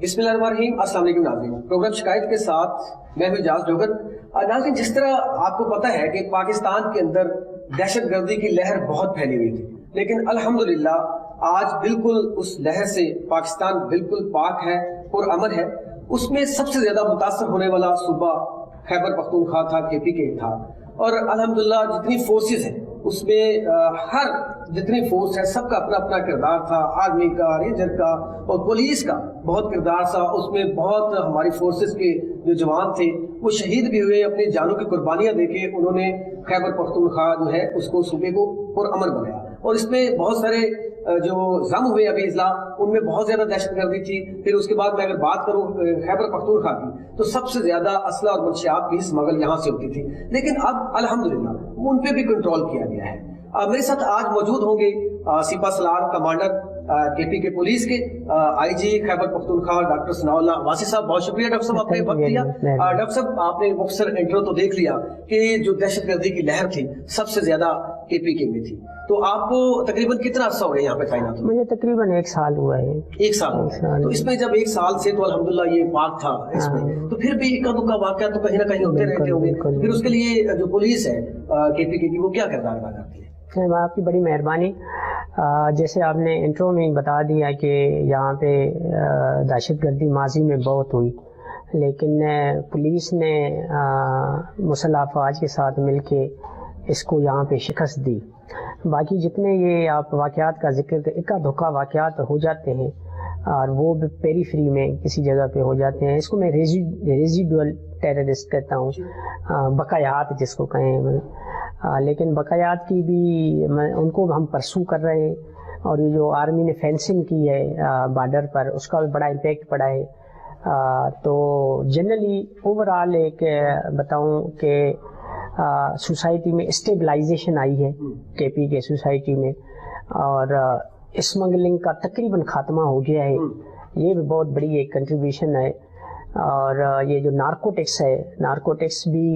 بسم اللہ الرحمن الرحیم، السلام علیکم ناظرین۔ پروگرام شکایت کے ساتھ میں ہوں اجاز جوگر۔ ناظرین، جس طرح آپ کو پتہ ہے کہ پاکستان کے اندر دہشت گردی کی لہر بہت پھیلی ہوئی تھی، لیکن الحمدللہ آج بالکل اس لہر سے پاکستان بالکل پاک ہے، پرامن ہے۔ اس میں سب سے زیادہ متاثر ہونے والا صوبہ خیبر پختونخوا تھا، KPK تھا، اور الحمدللہ جتنی فورسز ہیں اس میں ہر جتنی فورس ہے سب کا اپنا اپنا کردار تھا، آرمی کا، رینجر کا اور پولیس کا بہت کردار تھا۔ اس میں بہت ہماری فورسز کے جو جوان تھے وہ شہید بھی ہوئے، اپنی جانوں کی قربانیاں دے کے انہوں نے خیبر پختونخوا جو ہے اس کو صوبے کو پرامن بنایا۔ اور اس میں بہت سارے جو ضم ہوئے ابھی اضلاع، ان میں بہت زیادہ دہشت گردی تھی۔ پھر اس کے بعد میں اگر بات کروں خیبر پختونخوا کی تو سب سے زیادہ اسلحہ اور منشیات کی اسمگل یہاں سے ہوتی تھی، لیکن اب الحمدللہ ان پہ بھی کنٹرول کیا گیا ہے۔ میرے ساتھ آج موجود ہوں گے سپہ سالار کمانڈر KPK پولیس کے IG خیبر پختونخوا ڈاکٹر ثناء اللہ عباسی صاحب۔ بہت شکریہ ڈاکٹر صاحب، آپ نے وقت دیا۔ ڈاکٹر صاحب، آپ نے مختصر انٹرو تو دیکھ لیا کہ جو دہشت گردی کی لہر تھی سب سے زیادہ KPK میں تھی، تو آپ کو تقریباً کتنا عرصہ ہو گیا یہاں پہ تعینات؟ مجھے تقریباً 1 سال ہوا ہے۔ 1 سال تو اس میں جب 1 سال سے تو الحمدللہ یہ پاک تھا اس میں، تو پھر بھی اکا دکا واقعہ تو کہیں نہ کہیں ہوتے رہتے ہوں گے، پھر اس کے لیے جو پولیس ہے KPK کی وہ کیا کردار ادا کرتی ہے؟ آپ کی بڑی مہربانی۔ جیسے آپ نے انٹرو میں بتا دیا کہ یہاں پہ دہشت گردی ماضی میں بہت ہوئی، لیکن پولیس نے مسلح افواج کے ساتھ مل کے اس کو یہاں پہ شکست دی۔ باقی جتنے یہ آپ واقعات کا ذکر، اکا دھکا واقعات ہو جاتے ہیں اور وہ بھی پیری فری میں کسی جگہ پہ ہو جاتے ہیں، اس کو میں ریزیڈول ٹیررسٹ کہتا ہوں، بقایات جس کو کہیں، لیکن بقایات کی بھی ان کو ہم پرسو کر رہے ہیں۔ اور یہ جو آرمی نے فینسنگ کی ہے بارڈر پر، اس کا بھی بڑا امپیکٹ پڑا ہے۔ تو جنرلی اوورآل ایک بتاؤں کہ سوسائٹی میں اسٹیبلائزیشن آئی ہے KPK سوسائٹی میں، اور اسمگلنگ کا تقریباً خاتمہ ہو گیا ہے۔ یہ بھی بہت بڑی ایک کنٹریبیوشن ہے۔ اور یہ جو نارکوٹکس ہے، نارکوٹکس بھی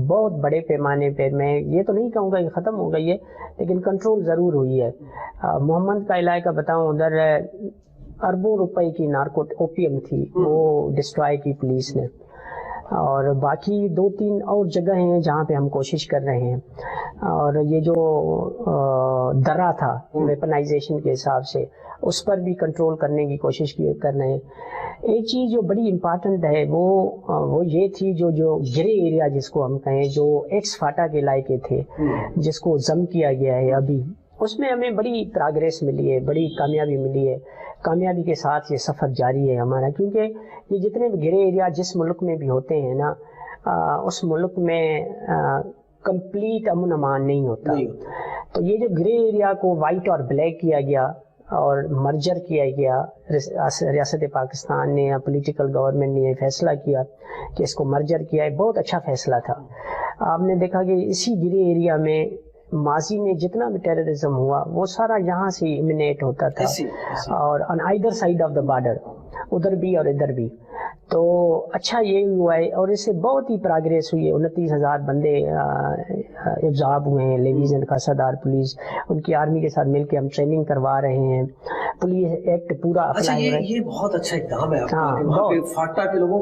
بہت بڑے پیمانے پہ، میں یہ تو نہیں کہوں گا کہ ختم ہو گئی ہے، لیکن کنٹرول ضرور ہوئی ہے۔ محمد کا علاقہ بتاؤں، ادھر اربوں روپے کی اوپیم تھی، وہ ڈسٹرائے کی پولیس نے۔ اور باقی 2-3 اور جگہ ہیں جہاں پہ ہم کوشش کر رہے ہیں۔ اور یہ جو درہ تھا ویپنائزیشن کے حساب سے، اس پر بھی کنٹرول کرنے کی کوشش کر رہے ہیں۔ ایک چیز جو بڑی امپارٹنٹ ہے وہ یہ تھی، جو گرے ایریا جس کو ہم کہیں، جو ایکس فاٹا کے علاقے تھے جس کو ضم کیا گیا ہے ابھی، اس میں ہمیں بڑی پروگریس ملی ہے، بڑی کامیابی ملی ہے۔ کامیابی کے ساتھ یہ سفر جاری ہے ہمارا، کیونکہ یہ جتنے بھی گرے ایریا جس ملک میں بھی ہوتے ہیں نا، اس ملک میں کمپلیٹ امن امان نہیں ہوتا۔ تو یہ جو گرے ایریا کو وائٹ اور بلیک کیا گیا اور مرجر کیا گیا، ریاست پاکستان نے یا پولیٹیکل گورنمنٹ نے یہ فیصلہ کیا کہ اس کو مرجر کیا ہے، بہت اچھا فیصلہ تھا۔ آپ نے دیکھا کہ اسی گرے ایریا میں ماضی میں جتنا بھی ٹیررزم ہوا وہ سارا یہاں سے ایمینیٹ ہوتا تھا، اور on either side of the border, ادھر بھی اور ادھر بھی۔ تو اچھا یہ ہوا ہے، اور اس سے بہت ہی پروگریس ہوئی ہے۔ 29,000 بندے ابزاب ہوئے ہیں، لیویژن کا صدار پولیس، ان کی آرمی کے ساتھ مل کے ہم ٹریننگ کروا رہے ہیں۔ پولیس ایکٹ پورا اپلائی ہو رہا ہے۔ یہ بہت اچھا اقدام ہے آپ کا کہ وہاں پہ فاٹا کے لوگوں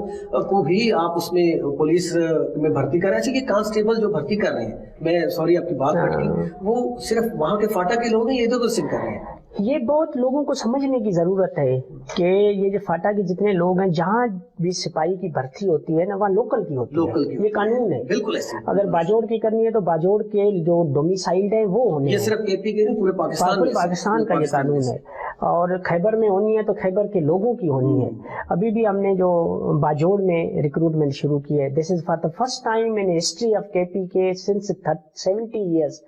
کو بھی آپ اس میں پولیس میں بھرتی کر رہے ہیں۔ اچھا، یہ کانسٹیبل جو بھرتی کر رہے ہیں، میں سوری آپ کی بات کٹ گئی، وہ صرف وہاں کے فاٹا کے لوگ ہیں، یہ ادھر ادھر سے کر رہے ہیں؟ یہ بہت لوگوں کو سمجھنے کی ضرورت ہے کہ یہ جو فاٹا کے جتنے لوگ ہیں، جہاں بھی سپاہی کی بھرتی ہوتی ہے نا، وہاں لوکل کی ہوتی ہے، یہ قانون ہے۔ بالکل ایسے اگر باجوڑ کی کرنی ہے تو باجوڑ کے جو ڈومیسائلڈ ہیں وہ ہونے، یہ صرف KPK نہیں، پورے پاکستان کا یہ قانون ہے۔ اور خیبر میں ہونی ہے تو خیبر کے لوگوں کی ہونی ہے۔ ابھی بھی ہم نے جو باجوڑ میں ریکروٹمنٹ شروع کی ہے، this is for the first time in history of KPK since 70 years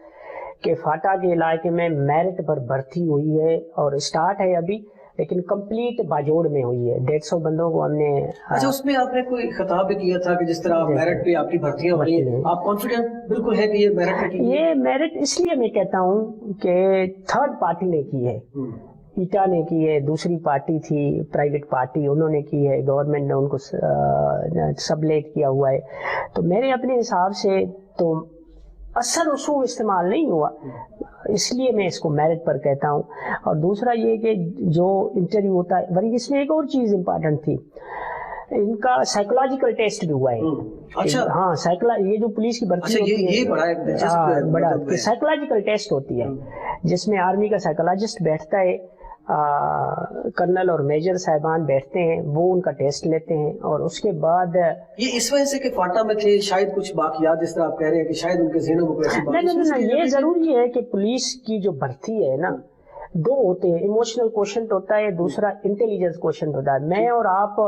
کہ فاٹا کے علاقے میں میرٹ پر بھرتی ہوئی ہے، اور اسٹارٹ ہے ابھی، لیکن کمپلیٹ باجوڑ میں ہوئی ہے۔ 150 بندوں کو ہم نے۔ اچھا، اس میں آپ نے کوئی خطاب بھی کیا تھا کہ جس طرح میرٹ پہ آپ کی بھرتیاں ہو رہی ہیں، آپ کانفیڈنٹ بالکل ہے کہ یہ میرٹ پہ؟ یہ میرٹ اس لیے میں کہتا ہوں کہ تھرڈ پارٹی نے کی ہے، ایٹا نے کی ہے، دوسری پارٹی تھی پرائیویٹ پارٹی، انہوں نے کی ہے، گورنمنٹ نے ان کو سبلیٹ کیا ہوا ہے۔ تو میرے اپنے حساب سے تو اثر رسوخ استعمال نہیں ہوا، اس لیے میں اس کو میرٹ پر کہتا ہوں. اور دوسرا یہ کہ جو انٹرویو ہوتا ہے، بڑی اس میں ایک اور چیز امپورٹنٹ تھی، ان کا سائیکولوجیکل ٹیسٹ بھی ہوا ہے. اچھا ہاں، یہ جو پولیس کی بھرتی ہوتی ہے، بڑا سائیکولوجیکل ٹیسٹ ہوتی ہے جس میں آرمی کا سائیکولوجسٹ بیٹھتا ہے، کرنل اور میجر صاحبان بیٹھتے ہیں، وہ ان کا ٹیسٹ لیتے ہیں، اور اس کے بعد یہ اس وجہ سے کہ فاٹا میں تھے شاید کچھ باقیات جس طرح آپ کہہ رہے ہیں کہ شاید ان کے ذہنوں میں کوئی ایسی بات نہیں، یہ ضروری ہے کہ پولیس کی جو بھرتی ہے نا، دو ہوتے ہیں، ایموشنل کوشنٹ ہوتا ہے، دوسرا انٹیلیجنس کوشنٹ ہوتا ہے. میں اور آپ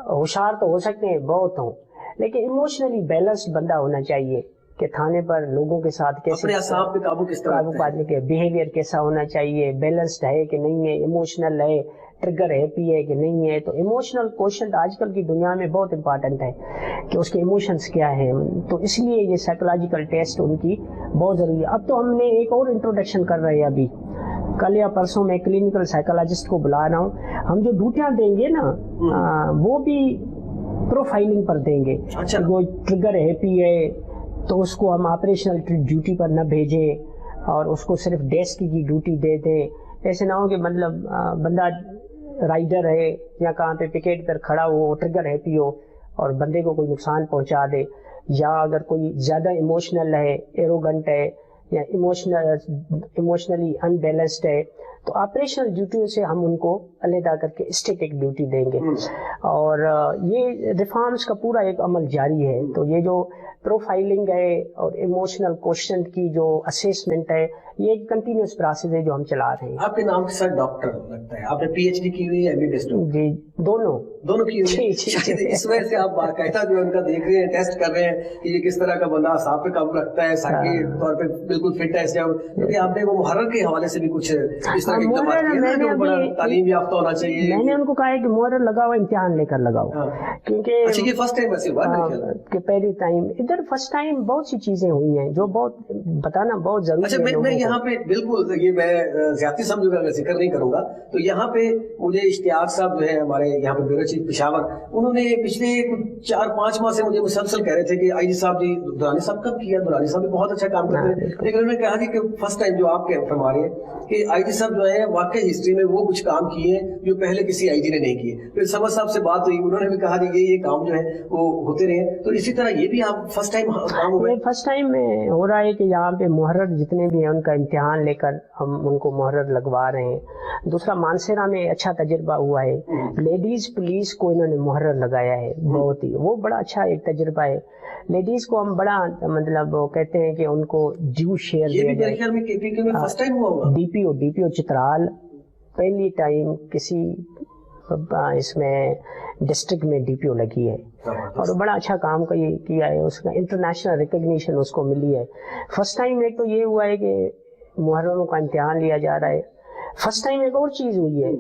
ہوشیار تو ہو سکتے ہیں، بہت ہوں، لیکن ایموشنلی بیلنسڈ بندہ ہونا چاہیے کہ تھانے پر لوگوں کے ساتھ کیسے اپنے اعصاب پہ قابو کس طرح رکھتے ہیں، پانے کے بیہیویئر کیسا ہونا چاہیے، بیلنسڈ ہے کہ نہیں ہے، ایموشنل ہے، ٹریگر ہیپی ہے کہ نہیں ہے. تو ایموشنل کوشنٹ آج کل کی دنیا میں بہت امپورٹنٹ ہے کہ اس کے ایموشنز کیا ہیں. تو اس لیے یہ سائیکولوجیکل ٹیسٹ ان کی بہت ضروری ہے. اب تو ہم نے ایک اور انٹروڈکشن کر رہے ہیں، ابھی کل یا پرسوں میں کلینکل سائیکولوجسٹ کو بلا رہا ہوں. ہم جو ڈیوٹیاں دیں گے نا وہ بھی پروفائلنگ پر دیں گے. وہ ٹریگر ہیپی ہے تو اس کو ہم آپریشنل ڈیوٹی پر نہ بھیجیں اور اس کو صرف ڈیسک کی ڈیوٹی دے دیں. ایسے نہ ہو کہ مطلب بندہ رائڈر ہے یا کہاں پہ پکیٹ پر کھڑا ہو، ٹریگر ہیپی ہو اور بندے کو کوئی نقصان پہنچا دے، یا اگر کوئی زیادہ ایموشنل ہے، ایروگنٹ ہے یا ایموشنلی ان بیلنسڈ ہے، تو آپریشنل ڈیوٹیوں سے ہم ان کو علیحدہ کر کے اسٹیٹک ڈیوٹی دیں گے. اور یہ ریفارمز کا پورا ایک عمل جاری ہے. تو یہ جو پروفائلنگ ہے اور ایموشنل کوشنٹ کی جو اسیسمنٹ ہے، یہ ایک کنٹینیوس پروسیس ہے جو ہم چلا رہے ہیں. آپ کے نام کے ساتھ ڈاکٹر لگتا ہے، آپ نے پی ایچ ڈی کی ہوئی ہے، MBBS؟ جی، دونوں کی ہوئی ہے. اس وجہ سے آپ باقاعدہ جو ان کا دیکھ رہے ہیں، ٹیسٹ کر رہے ہیں کہ یہ کس طرح کا بندہ اعصاب پہ قابو رکھتا ہے، سائیکی طور پہ بالکل فٹ ہے. کیونکہ آپ نے وہ محرر کے حوالے سے بھی کچھ اس طرح کے اقدامات کیے، بڑا تعلیم یافتہ ہونا چاہیے. میں نے ان کو کہا ہے کہ محرر لگاؤ، امتحان لے کر لگاؤ، کیونکہ اچھا یہ فرسٹ ٹائم ایسے ہوا کہ پہلی ٹائم ادھر فرسٹ ٹائم بہت سی چیزیں ہوئی ہیں جو بہت بتانا بہت ضروری ہے. اچھا میں یہاں پہ بالکل یہ میں زیادتی سمجھوں گا، ذکر نہیں کروں گا. تو یہاں پہ مجھے اشتیاق صاحب جو ہے ہمارے یہاں پہ بیورو چیف پشاور، انہوں نے پچھلے 4-5 ماہ سے مجھے مسلسل کہہ رہے تھے کہ آئی جی صاحب جی درانی صاحب کب کیا، درانی صاحب بھی بہت اچھا کام کرتے ہیں. لیکن انہوں نے کہا جی کہ فرسٹ ٹائم جو آپ فرما رہے ہیں کہ آئی جی صاحب جو ہے واقعی ہسٹری میں وہ کچھ کام کیے ہیں جو پہلے کسی آئی جی نے نہیں کیے. پھر سمر صاحب سے بات ہوئی، انہوں نے بھی کہا جی یہ کام جو ہے وہ ہوتے رہے. تو اسی طرح یہ بھی آپ فرسٹ ٹائم کام ہو گئے؟ فرسٹ ٹائم ہو رہا ہے کہ یہاں پہ محرر جتنے بھی ہیں ان کا امتحان لے کر ہم ان کو محرر لگوا رہے ہیں. دوسرا مانسیرا میں اچھا تجربہ ہوا ہے، لیڈیز پولیس کو انہوں نے محرر لگایا ہے، بہت ہی وہ بڑا اچھا ایک تجربہ ہے. لیڈیز کو ہم بڑا مطلب کہتے ہیں کہ ان کو ڈیو شیئر دیا جائے. ڈی پی او چترال پہلی ٹائم کسی اس میں ڈسٹرکٹ میں ڈی پی او لگی ہے اور بڑا اچھا کام کیا ہے. اس کا انٹرنیشنل ریکگنیشن اس کو ملی ہے. فرسٹ ٹائم ایک تو یہ ہوا ہے کہ محرروں کا امتحان لیا جا رہا ہے. فرسٹ ٹائم ایک اور چیز ہوئی ہے،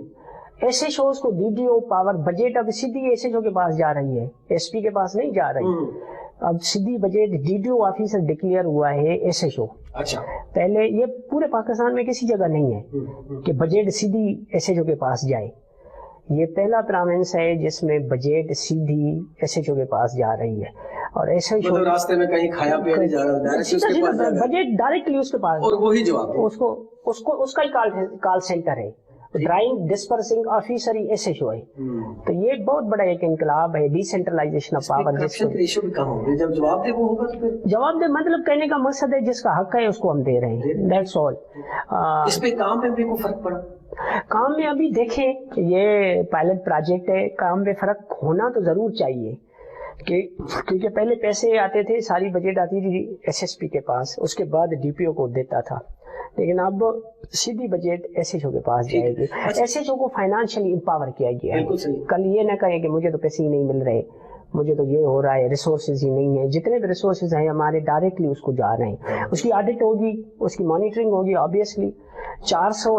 ایس ایچ اوز کو D D O power budget اب سیدھی ایس ایچ او کے پاس جا رہی ہے، ایس پی کے پاس نہیں جا رہی. اب سیدھی budget D D O officer declare ہوا ہے ایس ایچ او. اچھا پہلے یہ پورے پاکستان میں کسی جگہ نہیں ہے کہ بجٹ سیدھی ایس ایچ او کے پاس جائے. یہ پہلا پروونس ہے جس میں بجٹ سیدھی ایس ایچ او کے پاس جا رہی ہے. اور ایس ایچ او راستے میں کہیں کھایا پیا نہیں جا رہا، بجٹ ڈائریکٹلی اس کے پاس، اور وہی جواب اس کا ہی کال سینٹر ہے. ڈرائنگ ڈسپرسنگ آفیسر ہی ایس ایچ او ہے. تو یہ بہت بڑا ایک انقلاب ہے، ڈی سینٹرلائزیشن آف پاور. جب جواب دے وہ ہوگا تو پھر جواب دے مطلب کہنے کا مقصد ہے جس کا حق ہے اس کو ہم دے رہے ہیں، دیٹس آل. اس پہ کام پہ بھی کوئی فرق پڑا؟ کام میں ابھی دیکھیں یہ پائلٹ پروجیکٹ ہے، کام میں فرق ہونا تو ضرور چاہیے کیونکہ پہلے پیسے آتے تھے، ساری بجٹ آتی تھی ایس ایس پی کے پاس، اس کے بعد ڈی پی او کو دیتا تھا. لیکن اب سیدھی بجٹ ایس ایچ او کے پاس جائے گی. ایس ایچ او کو فائنانشلی امپاور کیا گیا ہے. کل یہ نہ کہیں کہ مجھے تو پیسے ہی نہیں مل رہے، مجھے تو یہ ہو رہا ہے، ریسورسز ہی نہیں ہیں. جتنے بھی ریسورسز ہیں ہمارے ڈائریکٹلی اس کو جا رہے ہیں. اس کی آڈٹ ہوگی، اس کی مانیٹرنگ ہوگی آبویسلی. 400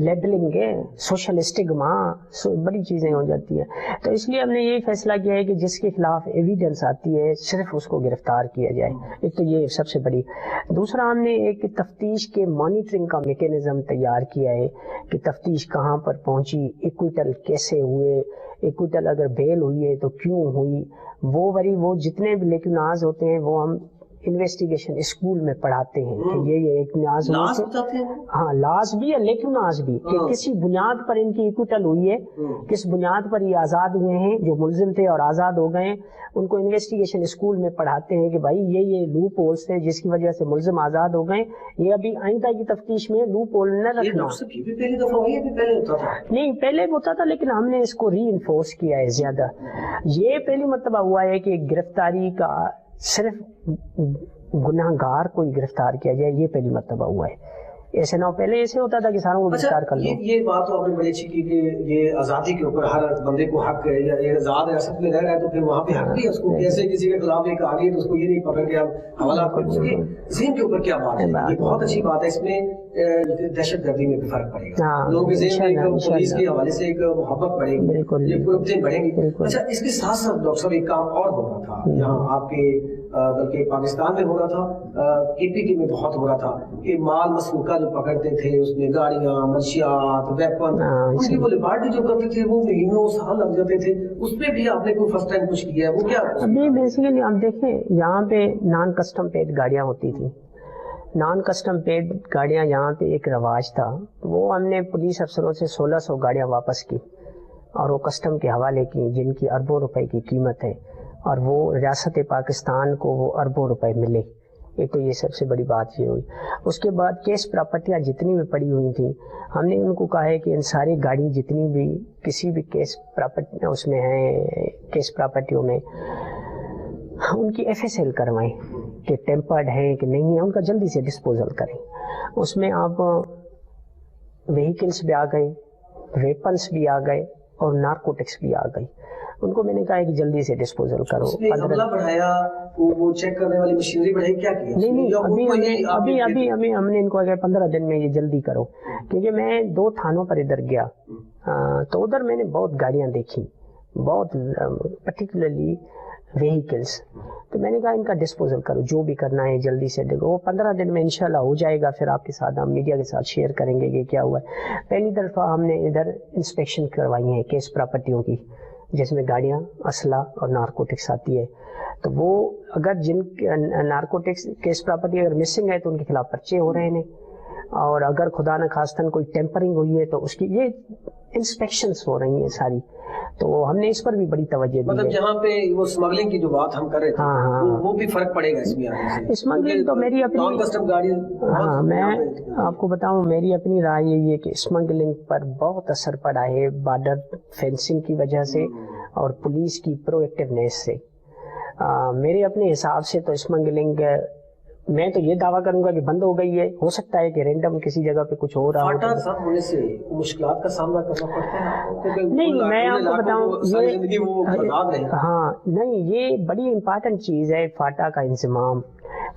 لیبلنگ ہے، سوشل اسٹگما، بڑی چیزیں ہو جاتی ہیں. تو اس لیے ہم نے یہ فیصلہ کیا ہے کہ جس کے خلاف ایویڈنس آتی ہے صرف اس کو گرفتار کیا جائے. ایک تو یہ سب سے بڑی. دوسرا ہم نے ایک تفتیش کے مانیٹرنگ کا میکینزم تیار کیا ہے کہ تفتیش کہاں پر پہنچی، ایکویٹل کیسے ہوئے، ایکویٹل اگر بیل ہوئی ہے تو کیوں ہوئی. وہ جتنے بھی لیکناز ہوتے ہیں وہ ہم انویسٹیگیشن اسکول میں پڑھاتے ہیں کہ یہ ایک نیاز ہاں لاز بھی ہے لیکن ناز بھی کہ کسی بنیاد پر ان کی ایکوٹل ہوئی ہے، کس بنیاد پر یہ آزاد ہوئے ہیں، جو ملزم تھے اور آزاد ہو گئے ہیں ان کو انویسٹیگیشن اسکول میں پڑھاتے ہیں کہ بھائی یہ لوپ ہولس تھے جس کی وجہ سے ملزم آزاد ہو گئے، یہ ابھی آئندہ کی تفتیش میں لوپ ہول نہ رکھنا. نہیں پہلے ہوتا تھا لیکن ہم نے اس کو ری انفورس کیا ہے زیادہ. یہ پہلی مرتبہ ہوا ہے کہ گرفتاری کا صرف گناہ گار کو گرفتار کیا جائے، یہ پہلی مرتبہ ہوا ہے. ایسے نہ پہلے ایسے ہوتا تھا کہ ساروں کو گرفتار کر لو. یہ بات تو آپ نے بڑی اچھی کی کہ یہ آزادی کے اوپر ہر بندے کو حق ہے، یا آزاد ریاست میں رہ رہا ہے تو پھر وہاں پہ حق بھی ہے اس کو. ایسے کسی کے خلاف ایک آ گئی تو اس کو یہ نہیں پکڑ کے آپ حوالہ کر اس کے ذہن کے اوپر کیا بات ہے. یہ بہت اچھی بات ہے. اس میں دہشت گردی میں بھی فرق پڑے گا، لوگوں کے ذہن میں پولیس کے حوالے سے ایک محبت بڑھے گی، یہ پروٹین بڑھیں گی. اچھا اس کے ساتھ ساتھ ڈاکٹر صاحب ایک کام اور ہو رہا تھا یہاں آپ کے بلکہ پاکستان میں ہو رہا تھا، KPK میں بہت ہو رہا تھا کہ مال مسروقہ جو پکڑتے تھے اس میں گاڑیاں، منشیات، ویپن، ان کی وہ لیبارٹری جو کرتے تھے وہ مہینوں سال لگ جاتے تھے. اس پہ بھی آپ نے کوئی فرسٹ ٹائم کچھ کیا ہے؟ وہ کیا ابھی بیسیکلی آپ دیکھیں یہاں پہ نان کسٹم پیڈ گاڑیاں ہوتی تھی. نان کسٹم پیڈ گاڑیاں یہاں پہ ایک رواج تھا، وہ ہم نے پولیس افسروں سے 1600 گاڑیاں واپس کی اور وہ کسٹم کے حوالے کی جن کی اربوں روپے کی قیمت ہے، اور وہ ریاست پاکستان کو وہ اربوں روپے ملے. ایک تو یہ سب سے بڑی بات یہ ہوئی. اس کے بعد کیس پراپرٹیاں جتنی بھی پڑی ہوئی تھیں ہم نے ان کو کہا ہے کہ ان ساری گاڑی جتنی بھی کسی بھی کیس پراپرٹی اس میں ہیں، کیس پراپرٹیوں میں ان کی FSL کروائیں کہ ٹیمپرڈ ہیں کہ نہیں ہیں، ان کا جلدی سے ڈسپوزل کریں. اس میں آپ وہیکلس بھی آ گئے، ویپنس بھی آ گئے اور نارکوٹکس بھی آ گئی. ان کو میں نے کہا ہے کہ جلدی سے ڈسپوزل کرو. وہ چیک کرنے والی مشینری بڑھائی کیا کیا؟ نہیں ابھی ہم نے ان کو اگر 15 دن میں یہ جلدی کرو، کیونکہ میں 2 تھانوں پر ادھر گیا تو ادھر میں نے بہت گاڑیاں دیکھی، بہت پرٹیکولرلی وہیکلس. تو میں نے کہا ان کا ڈسپوزل کرو، جو بھی کرنا ہے جلدی سے دیکھو. وہ 15 دن میں انشاءاللہ ہو جائے گا، پھر آپ کے ساتھ ہم میڈیا کے ساتھ شیئر کریں گے کہ کیا ہوا ہے. پہلی دفعہ ہم نے ادھر انسپیکشن کروائی ہیں کیس پراپرٹیوں کی جس میں گاڑیاں، اسلحہ اور نارکوٹکس آتی ہے. تو وہ اگر جن نارکوٹکس کیس پراپرٹی اگر مسنگ ہے تو ان کے خلاف پرچے ہو رہے ہیں، اور اگر خدا نخواستاً کوئی ٹیمپرنگ ہوئی ہے تو اس کی یہ انسپیکشنز ہو رہی ہیں ساری. تو ہم نے اس پر بھی بڑی توجہ دی ہے. مطلب جہاں پہ وہ اسمگلنگ کی جو بات ہم کر رہے تھے وہ بھی فرق پڑے گا اس میں آنے سے. اسمگلنگ تو میری اپنی میں آپ کو بتاؤں میری اپنی رائے یہی ہے کہ اسمگلنگ پر بہت اثر پڑا ہے بارڈر فینسنگ کی وجہ سے اور پولیس کی پرو ایکٹیونیس سے. میرے اپنے حساب سے تو اسمگلنگ میں تو یہ دعویٰ کروں گا کہ بند ہو گئی ہے. ہو سکتا ہے کہ رینڈم کسی جگہ پہ کچھ ہو رہا ہو. فاٹا صاحب ہونے سے مشکلات کا سامنا کرنا پڑتا ہے؟ نہیں میں آپ کو بتاؤں ہاں نہیں یہ بڑی امپارٹنٹ چیز ہے فاٹا کا انضمام.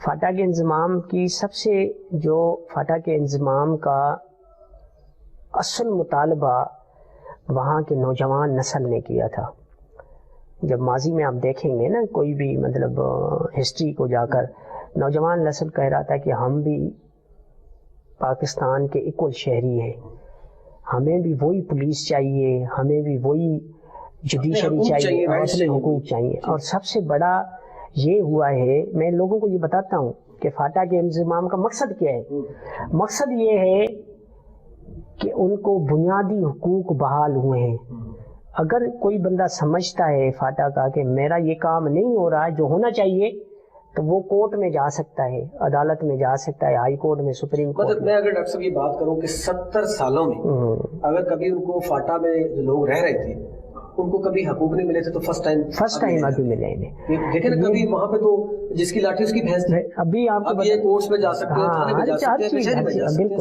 فاٹا کے انضمام کی سب سے جو فاٹا کے انضمام کا اصل مطالبہ وہاں کے نوجوان نسل نے کیا تھا. جب ماضی میں آپ دیکھیں گے نا کوئی بھی مطلب ہسٹری کو جا کر نوجوان نسل کہہ رہا تھا کہ ہم بھی پاکستان کے اکول شہری ہیں، ہمیں بھی وہی پولیس چاہیے، ہمیں بھی وہی جوڈیشری چاہیے اور اپنے حقوق چاہیے. اور سب سے بڑا یہ ہوا ہے، میں لوگوں کو یہ بتاتا ہوں کہ فاٹا کے انضمام کا مقصد کیا ہے. مقصد یہ ہے کہ ان کو بنیادی حقوق بحال ہوئے ہیں. اگر کوئی بندہ سمجھتا ہے فاٹا کا کہ میرا یہ کام نہیں ہو رہا ہے جو ہونا چاہیے تو وہ کورٹ میں جا سکتا ہے، عدالت میں جا سکتا ہے، ہائی کورٹ میں، سپریم کورٹ میں. میں اگر ڈاکٹر صاحب کی بات کروں کہ 70 سالوں میں اگر کبھی ان کو فاٹا میں جو لوگ رہ رہے تھے ان کو کبھی حقوق نہیں ملے تھے تو فرسٹ ٹائم ابھی ملے انہیں. دیکھیں نا کبھی وہاں پہ تو جس کی لاٹھی اس کی بھینس تھی. ابھی آپ اب یہ کورٹس میں جا سکتے ہیں، تھانے میں جا سکتے ہیں، بالکل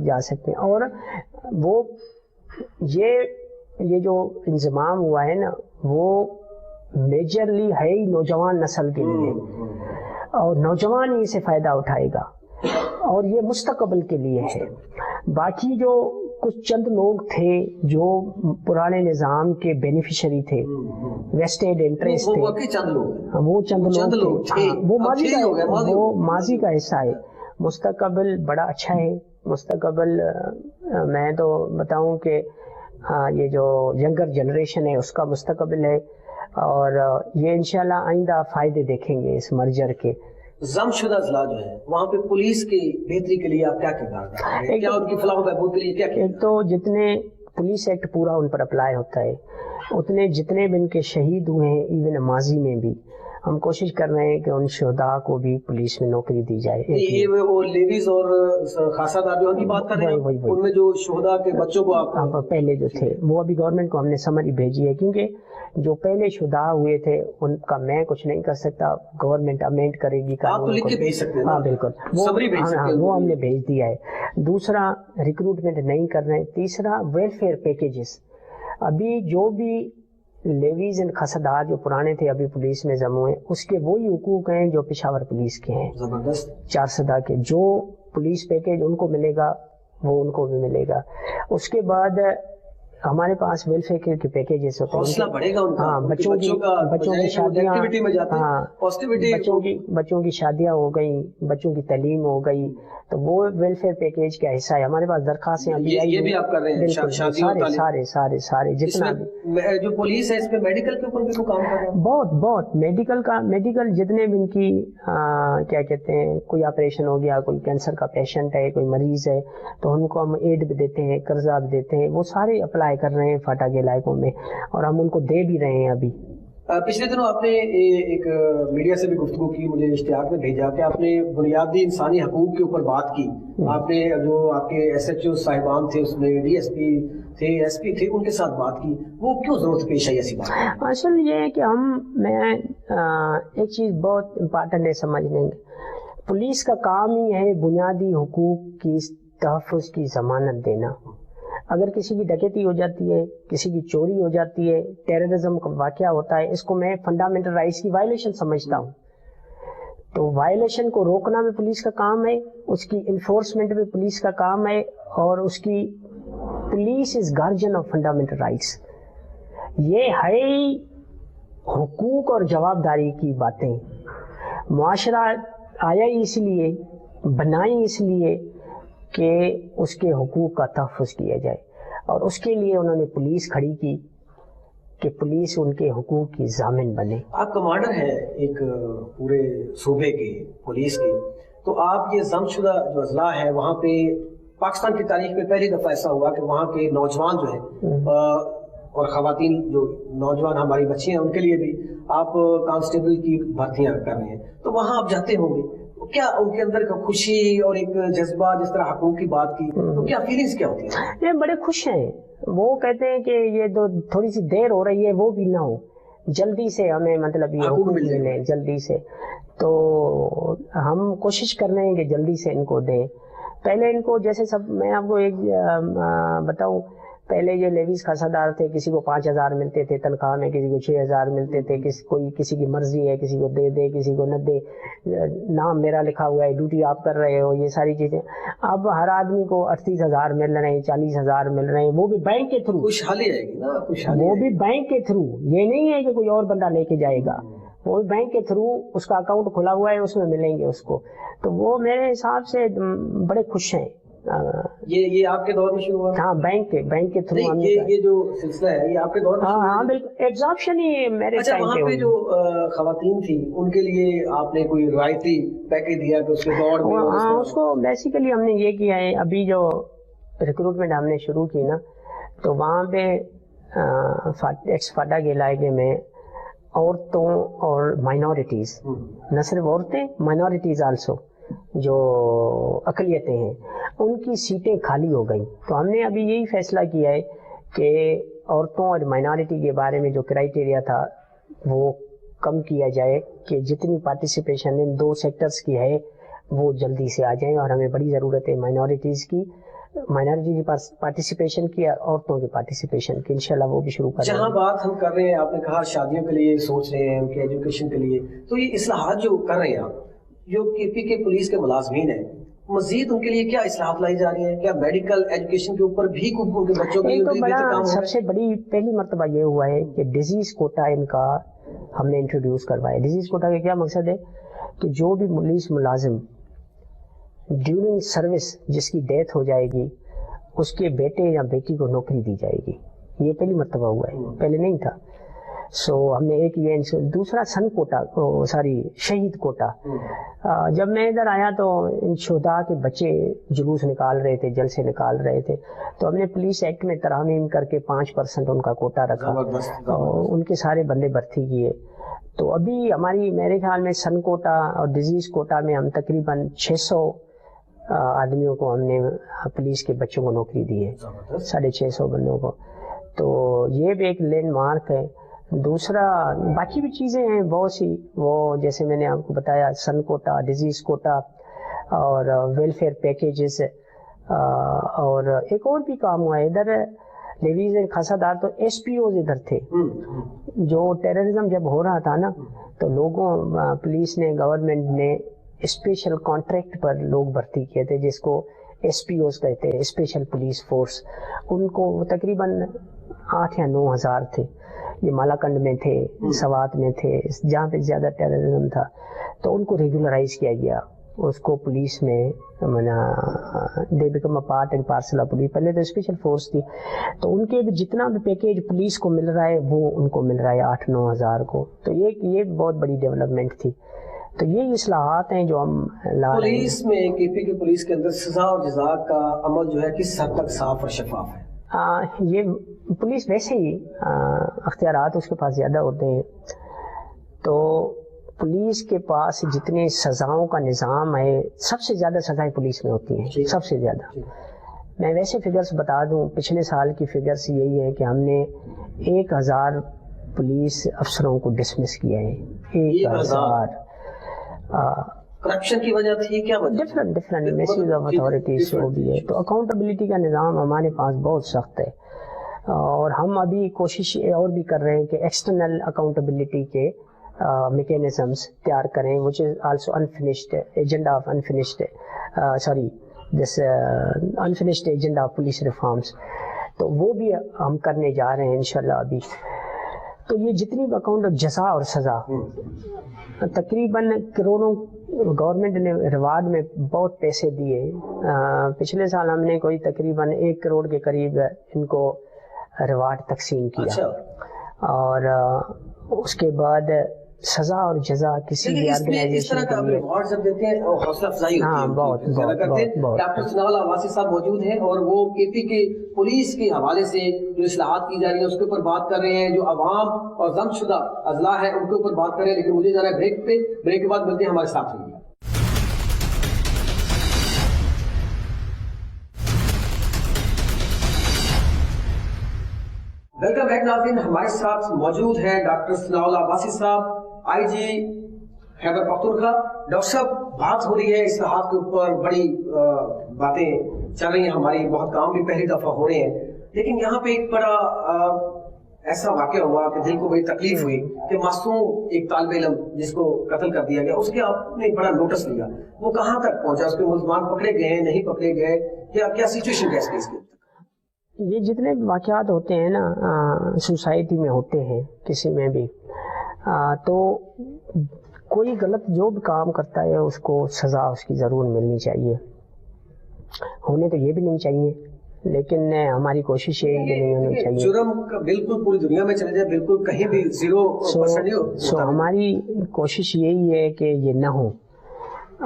جا سکتے ہیں. اور وہ یہ جو انضمام ہوا ہے نا وہ میجرلی ہے ہی نوجوان نسل کے لیے، اور نوجوان ہی اسے فائدہ اٹھائے گا اور یہ مستقبل کے لیے ہے. باقی جو کچھ چند لوگ تھے جو پرانے نظام کے بینیفیشری تھے, ویسٹڈ انٹرسٹ تھے, وہ چند لوگ تھے, وہ ماضی کا حصہ ہے. مستقبل بڑا اچھا ہے. مستقبل میں تو بتاؤں کہ یہ جو ینگر جنریشن ہے اس کا مستقبل ہے, اور یہ انشاءاللہ آئندہ فائدے دیکھیں گے اس مرجر کے. ضم شدہ اضلاع جو ہے وہاں پہ پولیس کی بہتری کے لیے آپ کیا کردار کریں گے؟ کیا ان کی فلاح و بہبود کے لیے کیا کیا؟ ایک تو جتنے پولیس ایکٹ پورا ان پر اپلائی ہوتا ہے, اتنے جتنے بھی ان کے شہید ہوئے ہیں ایون ماضی میں بھی ہم کوشش کر رہے ہیں کہ ان شہداء کو بھی پولیس میں نوکری دی جائے. یہ وہ لیویز اور خاصہ دار کی بات کر رہے ہیں, ان میں جو شہداء کے بچوں کو آپ پہلے جو تھے وہ ابھی گورنمنٹ کو ہم نے سمری بھیجی ہے, کیونکہ جو پہلے شہداء ہوئے تھے ان کا میں کچھ نہیں کر سکتا, گورنمنٹ امینڈ کرے گی. آپ تو لکھ کے بھیج سکتے ہیں. ہاں بالکل, وہ ہم نے بھیج دیا ہے. دوسرا ریکروٹمنٹ نہیں کر رہے ہیں. تیسرا ویلفیئر پیکیجز, ابھی جو بھی لیویز اینڈ خسدات جو پرانے تھے ابھی پولیس میں جمع ہوئے, اس کے وہی حقوق ہیں جو پشاور پولیس کے ہیں. زبردست. 4 سدا کے جو پولیس پیکیج ان کو ملے گا وہ ان کو بھی ملے گا. اس کے بعد ہمارے پاس ویلفیئر کے پیکیجز ہوتے ہیں. حوصلہ بڑھے گا ان کا. ہاں, بچوں کی شادیاں, بچوں کی شادیاں ہو گئی, بچوں کی تعلیم ہو گئی, تو وہ ویلفیئر پیکیج کا حصہ ہے. ہمارے پاس درخواستیں ابھی آئی, یہ بھی آپ کر رہے ہیں. سارے جتنا جو پولیس ہے اس میں میڈیکل کے اوپر بھی کام کر رہے ہیں. بہت میڈیکل جتنے بھی ان کی کیا کہتے ہیں, کوئی آپریشن ہو گیا, کوئی کینسر کا پیشنٹ ہے, کوئی مریض ہے, تو ان کو ہم ایڈ بھی دیتے ہیں, قرضہ بھی دیتے ہیں. وہ سارے اپلائی کر رہے ہیں فاٹا کے علاقوں میں, اور ہم ان کو دے بھی رہے ہیں. ابھی پچھلے دنوں آپ نے ایک میڈیا سے بھی گفتگو کی, مجھے اشتیاق میں بھیجا کہ آپ نے بنیادی انسانی حقوق کے اوپر بات کی. آپ نے جو آپ کے ایس ایچ او صاحبان تھے, اس میں ڈی ایس پی تھے, ایس پی تھے, ان کے ساتھ بات کی. وہ کیوں ضرورت پیش آئی ایسی بات؟ اصل یہ ہے کہ میں ایک چیز بہت امپارٹنٹ ہے سمجھنے میں. پولیس کا کام ہی ہے بنیادی حقوق کی تحفظ کی ضمانت دینا. اگر کسی کی ڈکیتی ہو جاتی ہے, کسی کی چوری ہو جاتی ہے, ٹیررزم کا واقعہ ہوتا ہے, اس کو میں فنڈامنٹل رائٹس کی وائلیشن سمجھتا ہوں. تو وائلیشن کو روکنا بھی پولیس کا کام ہے, اس کی انفورسمنٹ بھی پولیس کا کام ہے, اور اس کی police is guardian of fundamental rights. یہ ہے حقوق اور جوابداری کی باتیں. معاشرہ آیا ہی اس لیے, بنائی اس لیے کہ اس کے حقوق کا تحفظ کیا جائے, اور اس کے لیے انہوں نے پولیس کھڑی کی کہ پولیس ان کے حقوق کی ضامن بنے. آپ کمانڈر ہیں ایک پورے صوبے کے پولیس کے, تو آپ یہ ضم شدہ جو اضلاع ہے وہاں پہ پاکستان کی تاریخ میں پہلی دفعہ ایسا ہوا کہ وہاں کے نوجوان جو ہیں اور خواتین جو نوجوان ہماری بچی ہیں ان کے لیے بھی آپ کانسٹیبل کی بھرتیاں کر رہے ہیں, تو وہاں آپ جاتے ہوں گے, کیا ان کے اندر کا خوشی اور ایک جذبہ, جس طرح حقوق کی بات کی, تو کیا فیلنگز کیا ہوتی ہیں؟ یہ بڑے خوش ہیں. وہ کہتے ہیں کہ یہ تو تھوڑی سی دیر ہو رہی ہے, وہ بھی نہ ہو, جلدی سے ہمیں مطلب یہ حقوق ملے جلدی سے. تو ہم کوشش کر رہے ہیں کہ جلدی سے ان کو دیں. پہلے ان کو جیسے میں آپ کو ایک بتاؤں, پہلے یہ لیویز خاصادار تھے, کسی کو 5,000 ملتے تھے تنخواہ میں, کسی کو 6,000 ملتے تھے, کسی کی مرضی ہے, کسی کو دے کسی کو نہ دے, نام میرا لکھا ہوا ہے, ڈیوٹی آپ کر رہے ہو, یہ ساری چیزیں. اب ہر آدمی کو 38,000 مل رہے ہیں, 40,000 مل رہے ہیں, وہ بھی بینک کے تھرو. خوشحالی آئے گی نا, وہ بھی بینک کے تھرو, یہ نہیں ہے کہ کوئی اور بندہ لے کے جائے گا, وہ بھی بینک کے تھرو, اس کا اکاؤنٹ کھلا ہوا ہے, اس میں ملیں گے اس کو. تو وہ میرے حساب سے بڑے خوش ہیں. یہ آپ کے دور میں شروع ہوا؟ ہاں, بینک کے تھرو. یہ جو سلسلہ ہے یہ آپ کے دور میں؟ ہاں بالکل, ایگزامپشن ہی میرے ٹائم وہاں پہ جو خواتین تھی ان کے لیے آپ نے کوئی رعایتی پیکیج دیا کہ اس کے دور میں؟ ہاں, اس کو بیسیکلی ہم نے یہ کیا ہے, ابھی جو ریکروٹمنٹ ہم نے شروع کی نا, تو وہاں پہ ایکس فاٹا کے علاقے میں عورتوں اور مائنورٹیز, نہ صرف عورتیں, مائنورٹیز آلسو, جو اقلیتیں ہیں, ان کی سیٹیں خالی ہو گئیں. تو ہم نے ابھی یہی فیصلہ کیا ہے کہ عورتوں اور مائنورٹی کے بارے میں جو کرائیٹیریا تھا وہ کم کیا جائے, کہ جتنی پارٹیسپیشن ان 2 سیکٹرز کی ہے وہ جلدی سے آ جائیں. اور ہمیں بڑی ضرورت ہے مائنورٹی کی پارٹیسپیشن کی, عورتوں کی پارٹیسپیشن کی. انشاءاللہ وہ بھی شروع کریں. جہاں بات ہم کر رہے ہیں, آپ نے کہا شادیوں کے لیے سوچ رہے ہیں, ان کے ایجوکیشن کے لیے, تو یہ اصلاحات جو کر رہے ہیں آپ, جو کے پی کے پولیس کے ملازمین ہیں, مزید ان کے لیے کیا اصلاحات لائی جا رہی ہیں؟ کیا میڈیکل ایجوکیشن کے اوپر بھی ان کے بچوں کے ایک تو لیے بڑا کام ہو سب رہا سے بڑی پہلی مرتبہ یہ ہوا ہے کہ ڈیزیز کوٹا ان کا ہم نے انٹروڈیوس کروایا. ڈیزیز کوٹا کا کیا مقصد ہے کہ جو بھی پولیس ملازم ڈیورنگ سروس جس کی ڈیتھ ہو جائے گی اس کے بیٹے یا بیٹی کو نوکری دی جائے گی. یہ پہلی مرتبہ ہوا ہے, پہلے نہیں تھا. سو ہم نے ایک یہ, دوسرا سن کوٹا, شہید کوٹا. جب میں ادھر آیا تو ان شہداء کے بچے جلوس نکال رہے تھے, جلسے نکال رہے تھے, تو ہم نے پولیس ایکٹ میں ترامیم کر کے 5% ان کا کوٹا رکھا اور ان کے سارے بندے بھرتی کیے. تو ابھی ہماری میرے خیال میں سن کوٹا اور ڈیزیز کوٹا میں ہم تقریباً 600 آدمیوں کو ہم نے پولیس کے بچوں کو نوکری دی ہے, 650 بندوں کو. تو یہ بھی ایک لینڈ مارک ہے. دوسرا باقی بھی چیزیں ہیں بہت سی, وہ جیسے میں نے آپ کو بتایا سن کوٹا, ڈیزیز کوٹا اور ویلفیئر پیکیجز, اور ایک اور بھی کام ہوا ہے ادھر لیویز خاصا دار. تو ایس پی اوز ادھر تھے, جو ٹیررزم جب ہو رہا تھا نا تو لوگوں پولیس نے, گورنمنٹ نے اسپیشل کانٹریکٹ پر لوگ بھرتی کیے تھے جس کو ایس پی اوز کہتے ہیں, اسپیشل پولیس فورس. ان کو تقریباً 8 یا 9 ہزار تھے. یہ مالاکنڈ میں تھے, سوات میں تھے, جہاں پہ زیادہ ٹیررزم تھا. تو ان کو ریگولرائز کیا گیا, اس کو پولیس میں they become a part and parcel of police. پہلے تو اسپیشل فورس تھی, تو ان کے بھی جتنا بھی پیکیج پولیس کو مل رہا ہے وہ ان کو مل رہا ہے 8-9 ہزار کو. تو یہ بہت بڑی ڈیولپمنٹ تھی. تو یہ اصلاحات ہیں جو ہم لا رہے ہیں. پولیس میں کے پی کے پولیس کے اندر سزا اور جزا کا عمل جو ہے کس حد تک صاف اور شفاف ہے؟ یہ پولیس ویسے ہی اختیارات اس کے پاس زیادہ ہوتے ہیں. تو پولیس کے پاس جتنی سزاؤں کا نظام ہے, سب سے زیادہ سزائیں پولیس میں ہوتی ہیں, سب سے زیادہ. میں ویسے فگرز بتا دوں, پچھلے سال کی فگرز یہی ہے کہ ہم نے 1000 پولیس افسروں کو ڈسمس کیا ہے. 1000. کرپشن کی وجہ تھی کیا وجہ؟ Different misuse of authorities ہو بھی ہے. تو اکاؤنٹیبلٹی کا نظام ہمارے پاس بہت سخت ہے, اور ہم ابھی کوشش اور بھی کر رہے ہیں کہ ایکسٹرنل اکاؤنٹیبلٹی کے میکینزمس تیار کریں, which is also unfinished agenda of unfinished agenda of police reforms. تو وہ بھی ہم کرنے جا رہے ہیں انشاءاللہ ابھی. تو یہ جتنی بھی اکاؤنٹ جزا اور سزا تقریباً کروڑوں گورنمنٹ نے ریوارڈ میں بہت پیسے دیے. پچھلے سال ہم نے کوئی تقریباً 1 کروڑ کے قریب ان کو ریوارڈ تقسیم کیا. اور اس کے بعد سزا اور جزا کسی بھی آرگنائزیشن کے لیے جب دیتے ہیں حوصلہ افزائی ہوتی ہے. ڈاکٹر ثناء اللہ عباسی صاحب موجود ہیں اور وہ کے پی کے پولیس کے حوالے سے جو اصلاحات کی جا رہی ہیں اس کے اوپر بات کر رہے ہیں. جو عوام اور ضم شدہ اضلاع ہے ان کے اوپر بات کر رہے ہیں. لیکن مجھے جانا ہے بریک پہ, بریک کے بعد ملتے ہیں, ہمارے ساتھ رہیے. ویلکم بیک ناظرین, ہمارے ساتھ موجود ہیں ڈاکٹر ثناء اللہ عباسی صاحب, آئی جی خیبر پختونخوا. ڈاکٹر صاحب, بات ہو رہی ہے اصلاحات کے اوپر, بڑی باتیں چل رہی ہیں, ہماری بہت کام بھی پہلی دفعہ ہو رہے ہیں. لیکن یہاں پہ ایک بڑا ایسا واقعہ ہوا کہ دل کو بڑی تکلیف ہوئی کہ معصوم ایک طالب علم جس کو قتل کر دیا گیا, اس کے آپ نے بڑا نوٹس لیا. وہ کہاں تک پہنچا, اس کے ملزمان پکڑے گئے ہیں, نہیں پکڑے گئے, کیا سچویشن ہے اس کیس کی؟ یہ جتنے واقعات ہوتے ہیں نا سوسائٹی میں ہوتے ہیں کسی میں بھی, تو کوئی غلط جو بھی کام کرتا ہے اس کو سزا اس کی ضرور ملنی چاہیے. ہونے تو یہ بھی نہیں چاہیے, لیکن ہماری کوشش ہے کہ نہیں ہونی چاہیے. جرم بالکل پوری دنیا میں چلے جائے, بالکل کہیں بھی 0% سو ہماری کوشش یہی ہے کہ یہ نہ ہو.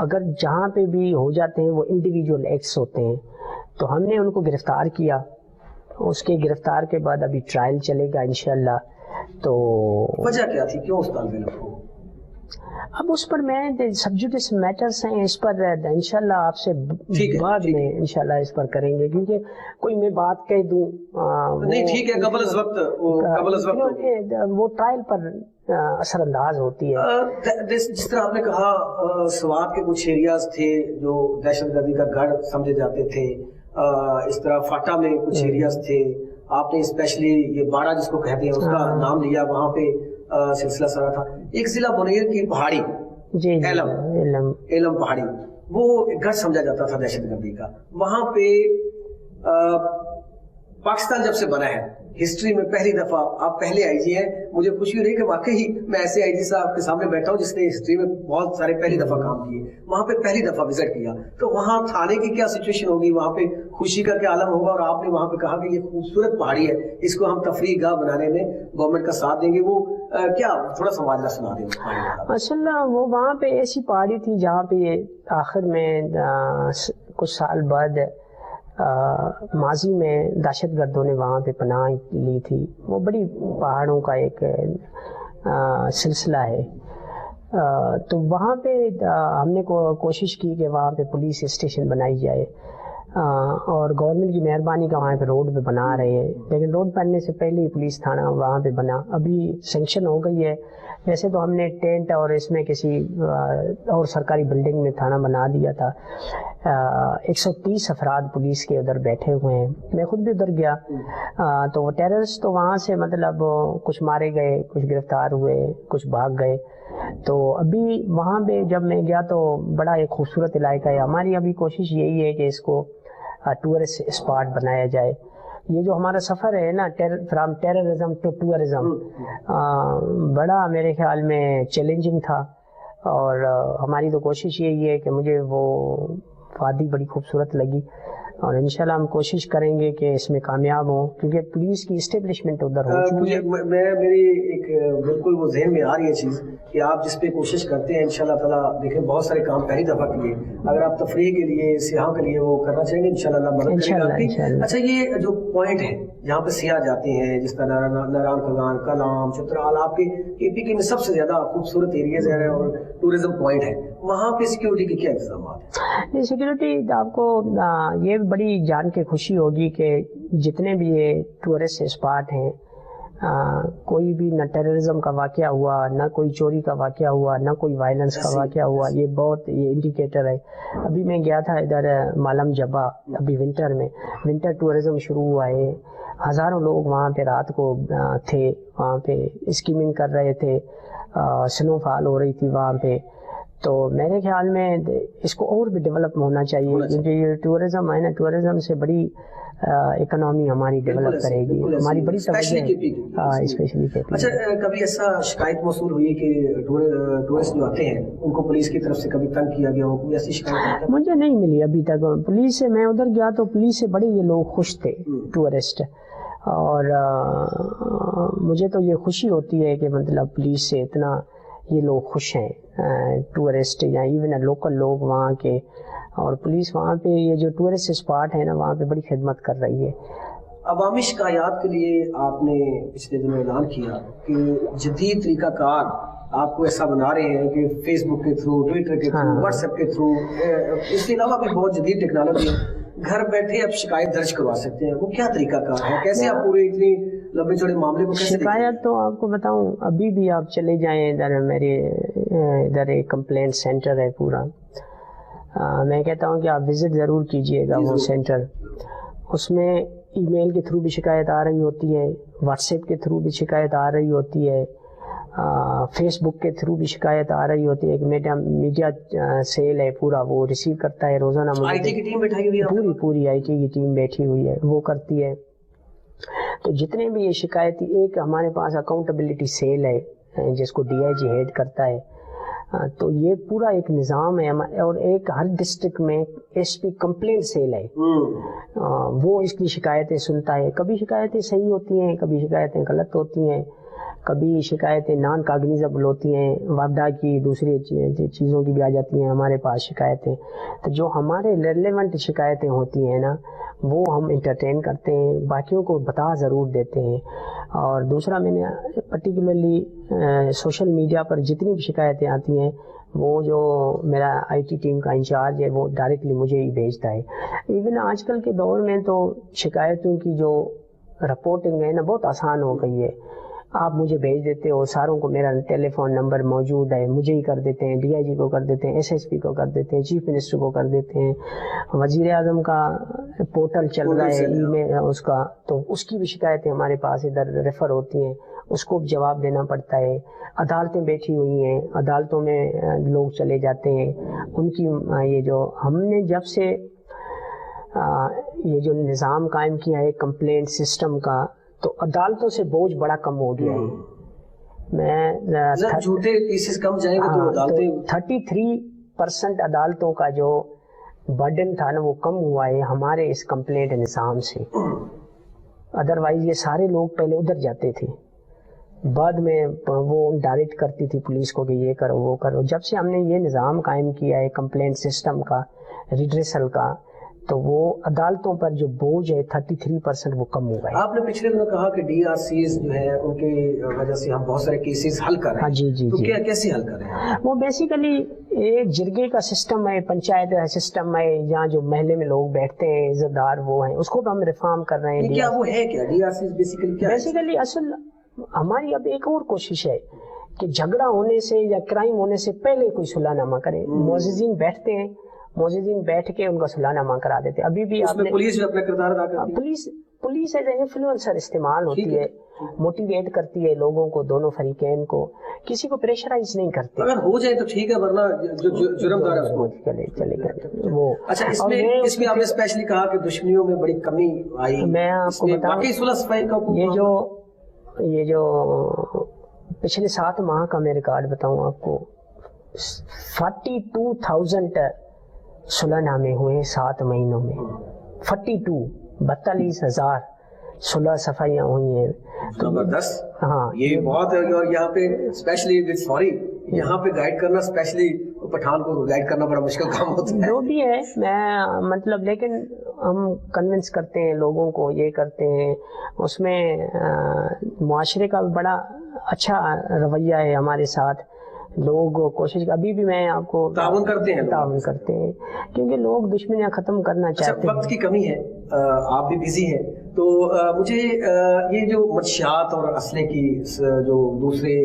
اگر جہاں پہ بھی ہو جاتے ہیں وہ انڈیویجول ایکٹس ہوتے ہیں, تو ہم نے ان کو گرفتار کیا. اس کے گرفتار کے بعد ابھی ٹرائل چلے گا انشاءاللہ. تو وجہ کیا تھی, کیوں اس طالب علم کو؟ اب اس پر میں سب جوڈیس میٹرز ہیں, اس پر انشاءاللہ آپ سے بعد میں انشاءاللہ اس پر کریں گے, کیونکہ کوئی میں بات کہہ دوں نہیں ٹھیک ہے, قبل از وقت وہ ٹرائل پر اثر انداز ہوتی ہے. جس طرح آپ نے کہا سوات کے کچھ ایریاز تھے جو دہشت گردی کا گڑھ سمجھے جاتے تھے, اس طرح فاٹا میں کچھ ایریاز تھے, آپ نے اسپیشلی یہ باڑہ جس کو کہتے ہیں اس کا نام لیا, وہاں پہ سلسلہ سرا تھا. ایک ضلع منیر کی پہاڑی, ایلم پہاڑی, وہ گھر سمجھا جاتا تھا دہشت گردی کا. وہاں پہ پاکستان جب سے بنا ہے ہسٹری میں پہلی دفعہ آپ پہلے آئی جی ہیں, مجھے خوشی ہو رہی ہے کہ واقعی میں ایسے آئی جی صاحب کے سامنے بیٹھا ہوں جس نے ہسٹری میں بہت سارے پہلی دفعہ کام کیے. وہاں پہ پہلی دفعہ وزٹ کیا تو وہاں تھانے کی کیا سچویشن ہوگی, وہاں پہ خوشی کا کیا عالم ہوگا, اور آپ نے وہاں پہ کہا کہ یہ خوبصورت پہاڑی ہے, اس کو ہم تفریح گاہ بنانے میں گورنمنٹ کا ساتھ دیں گے, وہ کیا تھوڑا سا ماجرا سنا دیں. ماشاء اللہ وہ وہاں پہ ایسی پہاڑی تھی جہاں پہ آخر میں کچھ سال بعد ماضی میں دہشت گردوں نے وہاں پہ پناہ لی تھی. وہ بڑی پہاڑوں کا ایک سلسلہ ہے. تو وہاں پہ ہم نے کوشش کی کہ وہاں پہ پولیس اسٹیشن بنائی جائے, اور گورنمنٹ کی مہربانی کا وہاں پہ روڈ پہ بنا رہے ہیں, لیکن روڈ بننے سے پہلے ہی پولیس تھانہ وہاں پہ بنا, ابھی سینکشن ہو گئی ہے. ویسے تو ہم نے ٹینٹ اور اس میں کسی اور سرکاری بلڈنگ میں تھانہ بنا دیا تھا. 130 افراد پولیس کے ادھر بیٹھے ہوئے ہیں, میں خود بھی ادھر گیا. تو وہ ٹیررسٹ تو وہاں سے مطلب کچھ مارے گئے, کچھ گرفتار ہوئے, کچھ بھاگ گئے. تو ابھی وہاں پہ جب میں گیا تو بڑا ایک خوبصورت علاقہ ہے. ہماری ابھی کوشش یہی ہے کہ اس کو ٹورسٹ اسپاٹ بنایا جائے. یہ جو ہمارا سفر ہے نا فرام ٹیررزم ٹو ٹورزم, بڑا میرے خیال میں چیلنجنگ تھا, اور ہماری تو کوشش یہی ہے کہ مجھے وہ وادی بڑی خوبصورت لگی, اور انشاءاللہ ہم کوشش کریں گے کہ اس میں کامیاب ہوں, کیونکہ پولیس کی اسٹیبلشمنٹ ادھر ہو چکی ہے. میری ایک بالکل وہ ذہن میں آ رہی ہے چیز کہ آپ جس پہ کوشش کرتے ہیں انشاءاللہ تعالیٰ, دیکھیں بہت سارے کام پہلی دفعہ کیے, اگر آپ تفریح کے لیے سیاحوں کے لیے وہ کرنا چاہیں گے انشاءاللہ اللہ مدد کرے گا آپ کی. اچھا, یہ جو پوائنٹ ہے جہاں پہ سیاح جاتے ہیں جس طرح ناران کھگان, کلام, چترال, آپ کے اے پی کے میں سب سے زیادہ خوبصورت ایریاز ہیں اور ٹوریزم پوائنٹ ہے, وہاں پہ سیکیورٹی کے کیا انتظامات ہیں؟ سیکیورٹی آپ کو یہ بڑی جان کے خوشی ہوگی کہ جتنے بھی یہ ٹورسٹ اسپاٹ ہیں, کوئی بھی نہ ٹیررزم کا واقعہ ہوا, نہ کوئی چوری کا واقعہ ہوا, نہ کوئی وائلنس کا واقعہ ہوا. یہ بہت یہ انڈیکیٹر ہے. ابھی میں گیا تھا ادھر مالم جبا, ابھی ونٹر ٹورزم شروع ہوا ہے. ہزاروں لوگ وہاں پہ رات کو تھے, وہاں پہ اسکیمنگ کر رہے تھے, سنو فال ہو رہی تھی وہاں پہ. تو میرے خیال میں اس کو اور بھی ڈیولپ ہونا چاہیے, کیونکہ یہ ٹورزم ہے نا, ٹورزم سے بڑی اکنامی ہماری ڈیولپ کرے گی, ہماری بڑی توجہ ہے اسپیشلی. اچھا, کبھی ایسا شکایت موصول ہوئی کہ ٹورسٹ جو آتے ہیں ان کو پولیس کی طرف سے کبھی تنگ کیا گیا ہو, کوئی ایسی شکایت؟ مجھے نہیں ملی ابھی تک پولیس سے. میں ادھر گیا تو پولیس سے بڑے یہ لوگ خوش تھے ٹورسٹ, اور مجھے تو یہ خوشی ہوتی ہے کہ مطلب پولیس سے اتنا یہ لوگ خوش ہیں, ٹورسٹ یا ایون لوکل لوگ وہاں کے. اور پولیس وہاں پہ یہ جو ٹورسٹ اسپاٹ ہے نا وہاں پہ بڑی خدمت کر رہی ہے. عوامی شکایات کے لیے آپ نے پچھلے دنوں اعلان کیا کہ جدید طریقہ کار آپ کو ایسا بنا رہے ہیں کہ فیس بک کے تھرو, ٹویٹر کے تھرو, واٹس ایپ کے تھرو, اس کے علاوہ بھی بہت جدید ٹیکنالوجی ہے, گھر بیٹھے آپ شکایت درج کروا سکتے ہیں. وہ کیا طریقہ کار ہے, کیسے آپ پورے اتنی لمبے چوڑے معاملے کو کیسے؟ شکایت تو آپ کو بتاؤں, ابھی بھی آپ چلے جائیں ادھر, میرے ادھر ایک کمپلینٹ سینٹر ہے پورا. میں کہتا ہوں کہ آپ وزٹ ضرور کیجئے گا وہ سینٹر. اس میں ای میل کے تھرو بھی شکایت آ رہی ہوتی ہے, واٹس ایپ کے تھرو بھی شکایت آ رہی ہوتی ہے, فیس بک کے تھرو بھی شکایت آ رہی ہوتی ہے. ایک میڈیا سیل ہے پورا, وہ ریسیو کرتا ہے روزانہ. آئی ٹی کی ٹیم بیٹھی ہوئی ہے, پوری آئی ٹی کی ٹیم بیٹھی ہوئی ہے, وہ کرتی ہے. تو جتنے بھی یہ شکایتی, ایک ہمارے پاس اکاؤنٹیبلٹی سیل ہے جس کو ڈی آئی جی ہیڈ کرتا ہے. تو یہ پورا ایک نظام ہے, اور ایک ہر ڈسٹرکٹ میں ایس پی کمپلینٹ سیل ہے, وہ اس کی شکایتیں سنتا ہے. کبھی شکایتیں صحیح ہوتی ہیں, کبھی شکایتیں غلط ہوتی ہیں, کبھی شکایتیں نان کاگنیزبل ہوتی ہیں, وابڈا کی دوسری چیزوں کی بھی آ جاتی ہیں ہمارے پاس شکایتیں. تو جو ہمارے ریلیونٹ شکایتیں ہوتی ہیں نا وہ ہم انٹرٹین کرتے ہیں, باقیوں کو بتا ضرور دیتے ہیں. اور دوسرا, میں نے پرٹیکولرلی سوشل میڈیا پر جتنی بھی شکایتیں آتی ہیں وہ جو میرا آئی ٹی ٹیم کا انچارج ہے وہ ڈائریکٹلی مجھے ہی بھیجتا ہے. ایون آج کل کے دور میں تو شکایتوں کی جو رپورٹنگ ہے نا بہت آسان ہو گئی ہے. آپ مجھے بھیج دیتے ہو, ساروں کو میرا ٹیلی فون نمبر موجود ہے, مجھے ہی کر دیتے ہیں, ڈی آئی جی کو کر دیتے ہیں, ایس ایس پی کو کر دیتے ہیں, چیف منسٹر کو کر دیتے ہیں, وزیر اعظم کا پورٹل چل رہا ہے ای میل اس کا, تو اس کی بھی شکایتیں ہمارے پاس ادھر ریفر ہوتی ہیں, اس کو جواب دینا پڑتا ہے. عدالتیں بیٹھی ہوئی ہیں, عدالتوں میں لوگ چلے جاتے ہیں, ان کی یہ جو ہم نے جب سے یہ جو نظام قائم کیا ہے کمپلینٹ سسٹم کا, تو عدالتوں سے بوجھ بڑا کم ہو گیا ہے. میں جھوٹے کیسز کم جائیں گے تو عدالتیں 33% عدالتوں کا جو برڈن تھا نا وہ کم ہوا ہے ہمارے اس کمپلینٹ نظام سے. ادروائز یہ سارے لوگ پہلے ادھر جاتے تھے, بعد میں وہ ڈائریکٹ کرتی تھی پولیس کو کہ یہ کرو وہ کرو. جب سے ہم نے یہ نظام قائم کیا ہے کمپلینٹ سسٹم کا, ریڈریسل کا, تو وہ عدالتوں پر جو بوجھ ہے 33% وہ کم ہو گئے. آپ نے پچھلے دنوں کہا کہ ڈی آر سیز جو ہے ان کی وجہ سے ہم بہت سارے کیسز حل کر رہے ہیں. جی تو کیا کیسے حل کر رہے ہیں؟ وہ بیسیکلی ایک جرگے کا سسٹم ہے, پنچایت سسٹم ہے, جہاں جو محلے میں لوگ بیٹھتے ہیں عزت دار وہ ہیں, اس کو بھی ہم ریفارم کر رہے ہیں. کیا وہ ہے کیا ڈی آر سیز بیسیکلی کیا ہے؟ بیسیکلی اصل ہماری اب ایک اور کوشش ہے کہ جھگڑا ہونے سے یا کرائم ہونے سے پہلے کوئی صلح نامہ کرے. معززین بیٹھتے ہیں, معززین بیٹھ کے ان کا صلح نامہ کرا دیتے. ابھی بھی آپ نے پولیس بھی اپنا کردار ادا کرتی ہے. پولیس ایز اے انفلوئنسر استعمال ہوتی ہے, موٹیویٹ کرتی ہے لوگوں کو, دونوں فریقین کو, کسی کو پریشرائز نہیں کرتے. اگر ہو جائے تو ٹھیک ہے, ورنہ جو جرم دار ہے اس کو چلے گئے وہ. اچھا, اس میں آپ نے اسپیشلی کہا کہ دشمنیوں میں بڑی کمی آئی. میں آپ کو بتاؤں یہ جو پچھلے 7 ماہ کا میں ریکارڈ بتاؤں آپ کو, 42,000 صلح نامے ہوئے 7 مہینوں میں. 42,000 صلح صفائیاں ہوئی ہیں. زبردست. ہاں, یہ بہت ہے. اور یہاں پہ اسپیشلی سوری یہاں پہ گائیڈ کرنا, اسپیشلی پٹھان کو گائیڈ کرنا بڑا مشکل کام ہوتا ہے. جو بھی ہے میں مطلب, لیکن ہم کنونس کرتے ہیں لوگوں کو, یہ کرتے ہیں. اس میں معاشرے کا بڑا اچھا رویہ ہے ہمارے ساتھ. لوگ کوشش, ابھی بھی میں آپ کو تعاون کرتے ہیں کیونکہ لوگ دشمنیاں ختم کرنا چاہتے ہیں. وقت کی کمی ہے, آپ بھی بزی ہیں, تو مجھے یہ جو منشیات اور اسلحے کی جو دوسرے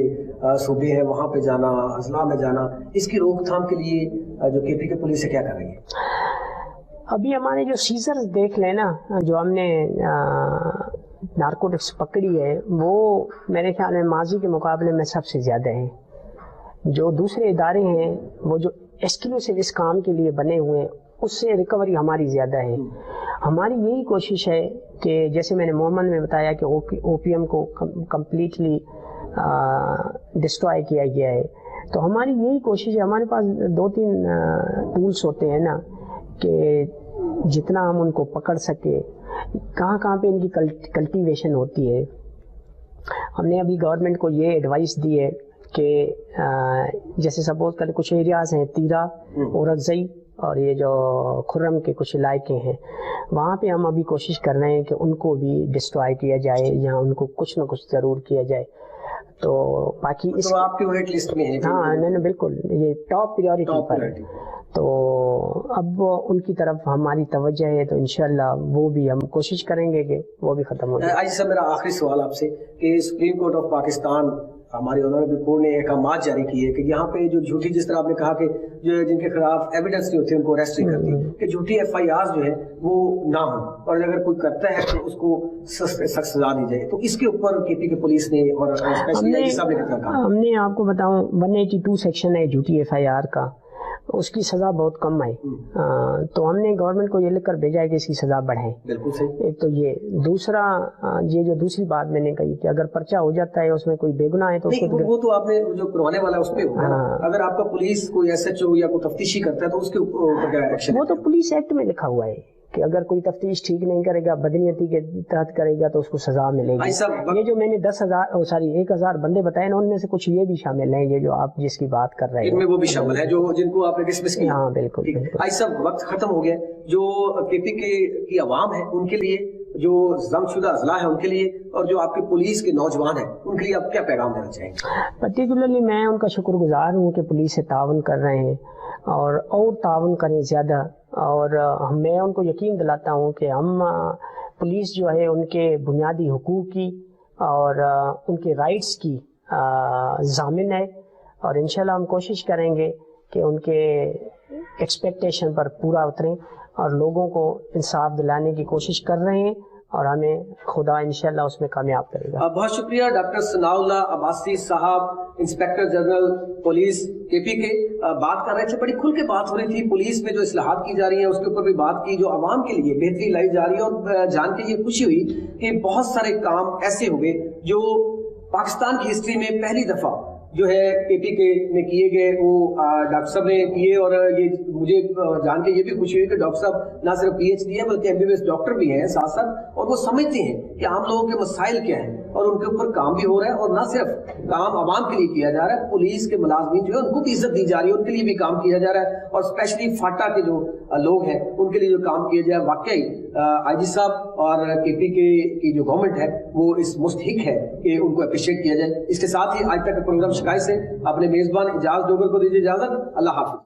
صوبے ہیں وہاں پہ جانا, اضلاع میں جانا, اس کی روک تھام کے لیے جو کے پی کے پولیس ہے کیا کر رہی ہے؟ ابھی ہمارے جو سیزرز دیکھ لیں نا, جو ہم نے نارکوٹکس پکڑی ہے, وہ میرے خیال میں ماضی کے مقابلے میں سب سے زیادہ ہیں. جو دوسرے ادارے ہیں وہ جو ایکسکلوسیو اس کام کے لیے بنے ہوئے ہیں, اس سے ریکوری ہماری زیادہ ہے. ہماری یہی کوشش ہے کہ جیسے میں نے محمد میں بتایا کہ او پی ایم کو کمپلیٹلی ڈسٹرائے کیا گیا ہے, تو ہماری یہی کوشش ہے. ہمارے پاس 2-3 ٹولس ہوتے ہیں نا, کہ جتنا ہم ان کو پکڑ سکے, کہاں کہاں پہ ان کی کلٹیویشن ہوتی ہے. ہم نے ابھی گورنمنٹ کو یہ ایڈوائس دی ہے کہ جیسے سپوز کریں کچھ ایریاز ہیں, تیرا, اورکزئی اور یہ جو خرم کے کچھ علاقے ہیں, وہاں پہ ہم ابھی کوشش کر رہے ہیں کہ ان کو بھی ڈسٹرائے کیا جائے یا ان کو کچھ نہ کچھ ضرور کیا جائے. تو باقی اس آپ کے ویٹ لسٹ میں ہے؟ ہاں نہیں بالکل, یہ ٹاپ پریورٹی پر. تو اب ان کی طرف ہماری توجہ ہے, تو انشاءاللہ وہ بھی ہم کوشش کریں گے کہ وہ بھی ختم ہو جائے. آج سے میرا آخری سوال آپ سے کہ سپریم کورٹ آف پاکستان ہماری آنریبل کورٹ نے احکامات جاری کیے کہ یہاں پہ جو جھوٹی, جس طرح آپ نے کہا کہ جو جن کے خلاف ایویڈنس نہیں ہوتی ان کو اریسٹ نہیں کرتی, کہ جھوٹی ایف آئی آر جو ہے وہ نہ ہو, اور اگر کوئی کرتا ہے تو اس کو سخت سزا دی جائے. تو اس کے اوپر کے پی کے پولیس نے اور ہم نے آپ کو بتاؤں 182 سیکشن ہے جھوٹی ایف آئی آر کا, اس کی سزا بہت کم ہے. تو ہم نے گورنمنٹ کو یہ لکھ کر بھیجا ہے کہ اس کی سزا بڑھے. بالکل صحیح. ایک تو یہ, دوسرا یہ جو دوسری بات میں نے کہی کہ اگر پرچہ ہو جاتا ہے اس میں کوئی بے گناہ ہے تو وہ تو آپ نے جو کروانے والا اس پہ ہوگا. اگر آپ کا پولیس کوئی ایس ایچ او یا کوئی تفتیشی کرتا ہے تو اس کے اوپر کیا ایکشن؟ وہ تو پولیس ایکٹ میں لکھا ہوا ہے کہ اگر کوئی تفتیش ٹھیک نہیں کرے گا, بدنیتی کے تحت کرے گا, تو اس کو سزا ملے گی. یہ جو میں نے 1,000 بندے بتائے نا, ان میں سے کچھ یہ بھی شامل ہیں, یہ جو آپ جس کی بات کر رہے ہیں ان میں وہ بھی شامل ہیں جو جن کو آپ نے ڈسمس کیا. ہاں بالکل. آج سب وقت ختم ہو گیا. جو کے پی کی عوام ہے ان کے لیے, جو ضم شدہ اضلاع ہے ان کے لیے, اور جو آپ کے پولیس کے نوجوان ہیں ان کے لیے آپ کیا پیغام دینا چاہیں گے؟ پرٹیکولرلی میں ان کا شکر گزار ہوں کہ پولیس سے تعاون کر رہے ہیں, اور تعاون کریں زیادہ. اور میں ان کو یقین دلاتا ہوں کہ ہم پولیس جو ہے ان کے بنیادی حقوق کی اور ان کے رائٹس کی ضامن ہے, اور انشاءاللہ ہم کوشش کریں گے کہ ان کے ایکسپیکٹیشن پر پورا اتریں, اور لوگوں کو انصاف دلانے کی کوشش کر رہے ہیں. اور ہمیں خدا انشاءاللہ اس میں کامیاب کرے گا. بہت شکریہ ڈاکٹر ثناء اللہ عباسی صاحب, انسپیکٹر جنرل پولیس KP کے. بات کر رہے تھے, بڑی کھل کے بات ہو رہی تھی, پولیس میں جو اصلاحات کی جا رہی ہیں اس کے اوپر بھی بات کی, جو عوام کے لیے بہتری لائی جا رہی ہے. اور جان کے یہ خوشی ہوئی کہ بہت سارے کام ایسے ہوئے جو پاکستان کی ہسٹری میں پہلی دفعہ جو ہے KP کے میں کیے گئے, وہ ڈاکٹر صاحب نے کیے. اور یہ مجھے جان کے یہ بھی خوشی ہوئی کہ ڈاکٹر صاحب نہ صرف PhD ہے بلکہ MBBS ڈاکٹر بھی ہیں ساتھ ساتھ, اور وہ سمجھتے ہیں کہ عام لوگوں کے مسائل کیا ہیں اور ان کے اوپر کام بھی ہو رہا ہے. اور نہ صرف کام عوام کے لیے کیا جا رہا ہے, پولیس کے ملازمین جو ہے ان کو بھی عزت دی جا رہی ہے, ان کے لیے بھی کام کیا جا رہا ہے. اور اسپیشلی فاٹا کے جو لوگ ہیں ان کے لیے جو کام کیا جائے, واقعی IG صاحب اور KP کی جو گورنمنٹ ہے وہ اس مستحق ہے کہ ان کو اپریشیٹ کیا جائے. اس کے ساتھ ہی آج تک کے پروگرام شکایت سے اپنے میزبان اعجاز ڈوگر کو دیجیے اجازت. اللہ حافظ.